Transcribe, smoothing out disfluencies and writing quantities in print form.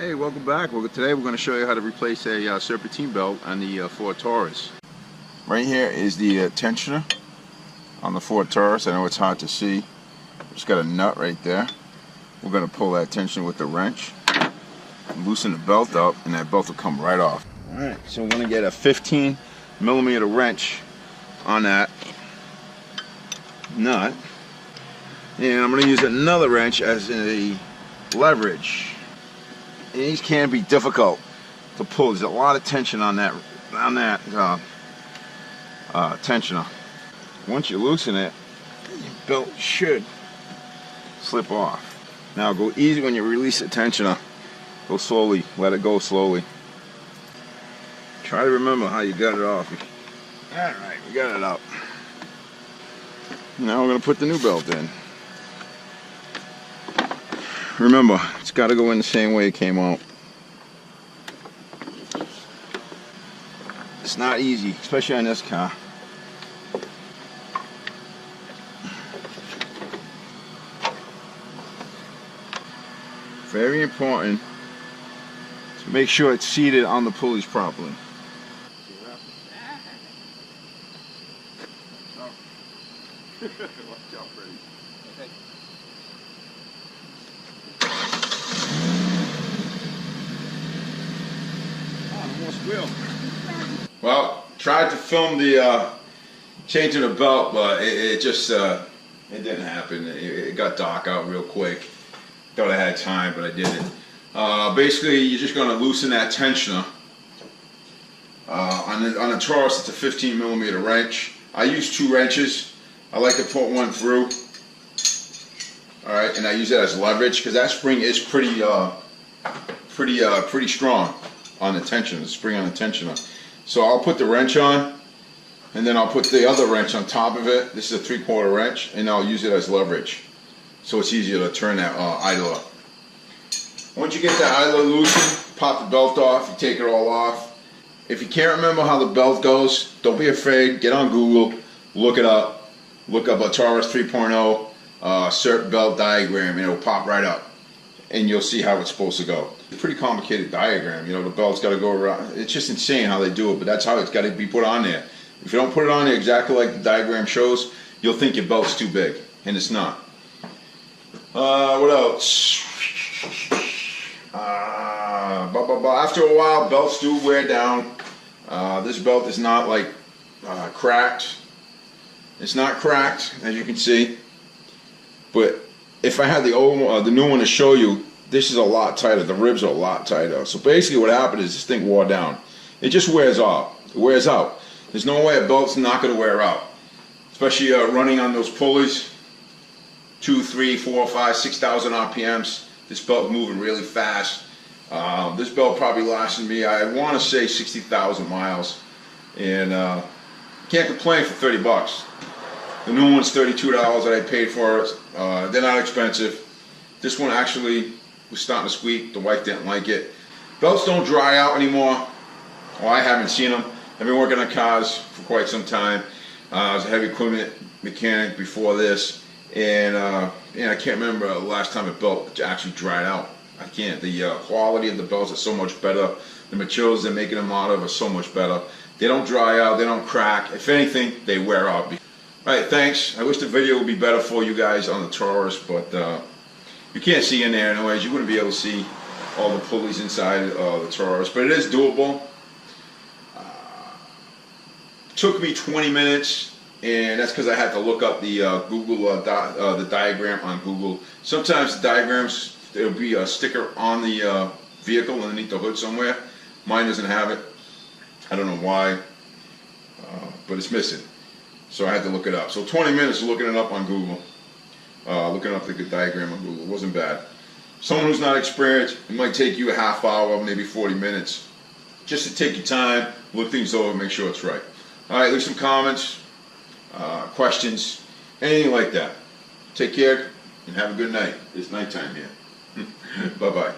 Hey, welcome back. Today we're going to show you how to replace a serpentine belt on the Ford Taurus. Right here is the tensioner on the Ford Taurus. I know it's hard to see. It's got a nut right there. We're going to pull that tension with the wrench, loosen the belt up, and that belt will come right off. Alright, so we're going to get a 15mm wrench on that nut, and I'm going to use another wrench as a leverage. And these can be difficult to pull. There's a lot of tension on that tensioner. Once you loosen it, your belt should slip off. Now go easy when you release the tensioner. Go slowly. Let it go slowly. Try to remember how you got it off. Alright, we got it out. Now we're going to put the new belt in. Remember, it's got to go in the same way it came out. It's not easy, especially on this car. Very important to make sure it's seated on the pulleys properly. Watch out, Freddie. Okay. Well, tried to film the changing the belt, but it just it didn't happen. It got dark out real quick. Thought I had time, but I didn't. Basically, you're just going to loosen that tensioner. On the Taurus, it's a 15mm wrench. I use 2 wrenches. I like to put one through. All right, and I use that as leverage because that spring is pretty strong on the tensioner, the spring on the tensioner. So I'll put the wrench on, and then I'll put the other wrench on top of it. This is a 3/4 wrench, and I'll use it as leverage. So it's easier to turn that idler. Once you get that idler loosened, pop the belt off, you take it all off. If you can't remember how the belt goes, don't be afraid, get on Google, look it up. Look up a Taurus 3.0 Serp belt diagram, and it'll pop right up. And you'll see how it's supposed to go. It's a pretty complicated diagram, you know, the belt's got to go around. It's just insane how they do it, but that's how it's got to be put on there. If you don't put it on there exactly like the diagram shows, you'll think your belt's too big, and it's not. What else? After a while, belts do wear down. This belt is not like cracked. It's not cracked, as you can see, but if I had the new one to show you, this is a lot tighter. The ribs are a lot tighter. So basically what happened is this thing wore down. It just wears off. It wears out. There's no way a belt's not going to wear out. Especially running on those pulleys. 2, 3, 4, 5, 6,000 RPMs. This belt moving really fast. This belt probably lasted me, I want to say 60,000 miles. And can't complain for 30 bucks. The new one's $32 that I paid for it. They're not expensive. This one actually was starting to squeak. The wife didn't like it. Belts don't dry out anymore. Well, I haven't seen them. I've been working on cars for quite some time. I was a heavy equipment mechanic before this, and I can't remember the last time a belt actually dried out. I can't. The quality of the belts are so much better. The materials they're making them out of are so much better. They don't dry out. They don't crack. If anything, they wear out. Alright, thanks. I wish the video would be better for you guys on the Taurus, but you can't see in there anyways. You wouldn't be able to see all the pulleys inside the Taurus, but it is doable. Took me 20 minutes, and that's because I had to look up the the diagram on Google. Sometimes the diagrams, there'll be a sticker on the vehicle underneath the hood somewhere. Mine doesn't have it. I don't know why, but it's missing. So I had to look it up. So 20 minutes looking it up on Google. Looking up the diagram on Google. It wasn't bad. Someone who's not experienced, it might take you a half hour, maybe 40 minutes. Just to take your time, look things over, make sure it's right. Alright, leave some comments, questions, anything like that. Take care and have a good night. It's nighttime here. Bye-bye.